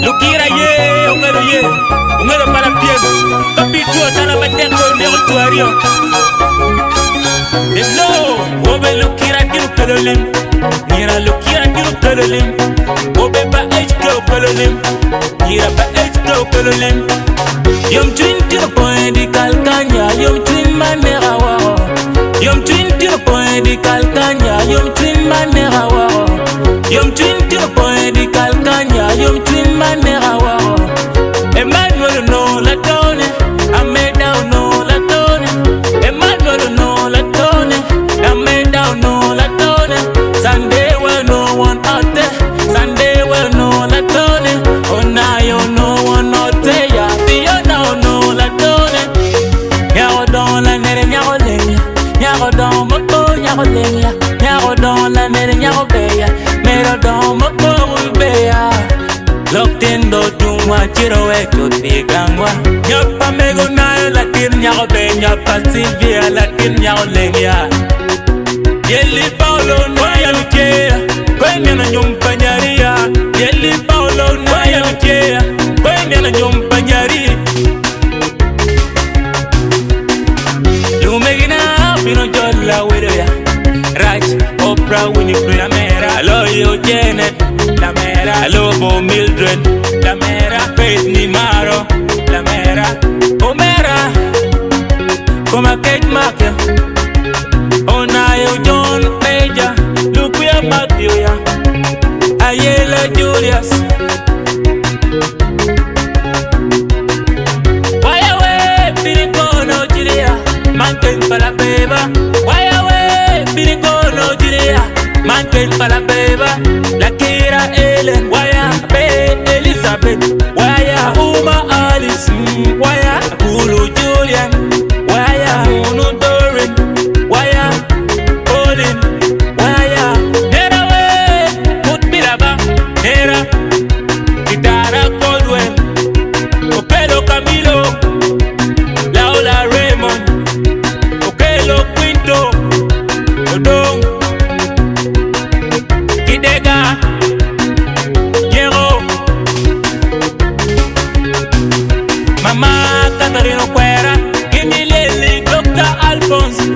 Lukira ye, ungero para pied. Capito tana mateko ne utuario. Hello, obe lukira kilu kalolim. Nira lukira kilu kalolim. Obe ba ejko kalolim. Nira ba ejko kalolim. Yom twin to point di kalkanya, yom twin manera wa. Yom twin to point di kalkanya, yom twin manera wa. Yom twin to point di kalkanya, yom twin manera wa. Emmanuel no la tone, Ameda no la tone. Emmanuel no la tone, Ameda no la tone. Sunday well no one out there, Sunday well no la tone. Onayo no one out there, ya Fiona no la tone. Nyago don la nere nyago lenya, nyago don moko nyago lenya, nyago don la nere nyago beya, mero don moko ulbeya. Locked in do tuma chiro e koti gangwa. Nyapa mego na la kin nyago be nyapa Sylvia la kin nyago lenya. Yeli Paulo noya luchea, kwenye na nyumpa nyaria. Yeli Paulo noya luchea, kwenye na nyumpa nyari. Lumegina pino jola widoya. Raj, Oprah, Winfrey, la mera. Hello yo Janet, la mera. Hello Bo Mildred, la mera. Faith Nimaro, la mera. Omera, como Kate Marker. Onayo John Major, Lupia Matthew ya. Ayela Julius. Why away, Pirikono Julia, Mountain para beba. Why away, Pirikono Julia, Mountain para beba. La Kira Ellen, Waya Be Elizabeth, Waya Uma Alice, Waya Kulu Julian, Waya Unu Dorin, Waya Colin, Waya Nera we, Put Miraba, Nera, Gitara Caldwell, Opelo Camilo, Laura Raymond, Okelo Quinto, Odong, Kidega, Yero, Mama Catarino Cuera, Gimme Lily, Dr. Alphonse.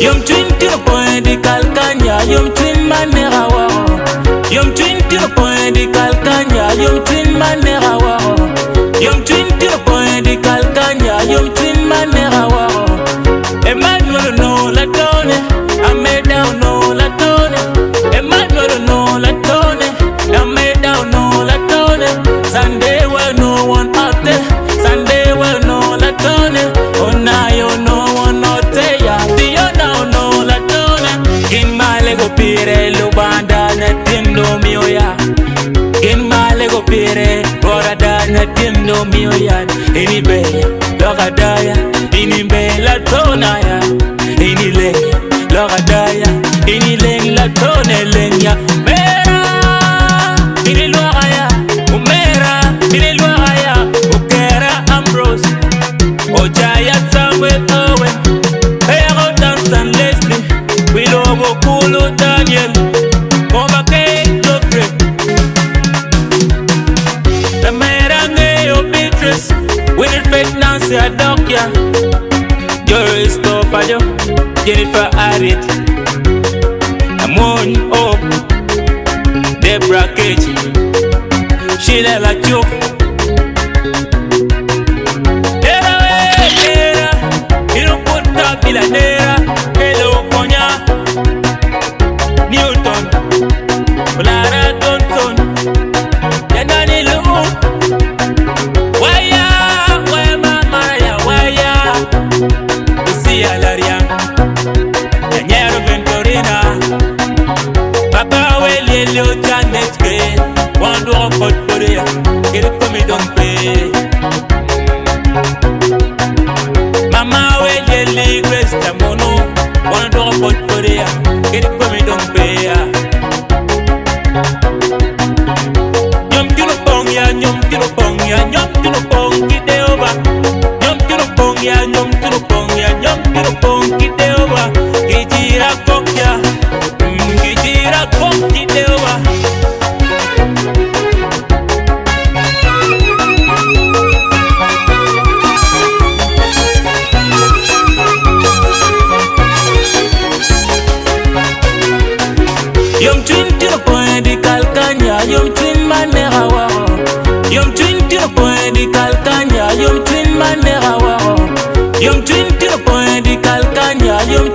Yom twin to point di kalkanya, yom twin manera wa. Yom twin to point di kalkanya, yom twin manera wa. Yom twin to point di kalkanya, yom twin manera wa. Emmanuel no la tone, Ameda no la tone. Emmanuel no la tone, Ameda no la tone. Sunday well no one out there, Sunday well no la tone. Onayo no one out there, ya Fiona no la tone. Kin male go pire lubanda na tindo mio ya. Kin male go pire borada na tindo mio ya. Ini beya logadaya, ini bela tona ya. Ini lenya logadaya, ini leng la tone lenya. Mera, ini luagaya, umera, ini luagaya. Ukera Ambrose, Ojaya Samuel Owen, Hero Dunstan Leslie, Wilobo Kulu Daniel, Mama Kate Lofre, the mera Neo Beatrice, Winifred Nancy Adokia, Joyce Topayo, Jennifer Harriet, Amon Hope, Deborah Cage, Sheila Lacho. Nera we, nera, inukuta bila nera. Hello Konya, Newton, Clara Johnson, Yanani Lu, Waya, Wema Maraya, Waya, Lucia Larian, Daniel Venturina, Papa Welio Janet Gay, one door of Korea, point di calcagna, yom twin manera waro. Yom twin tiro point di calcagna, yom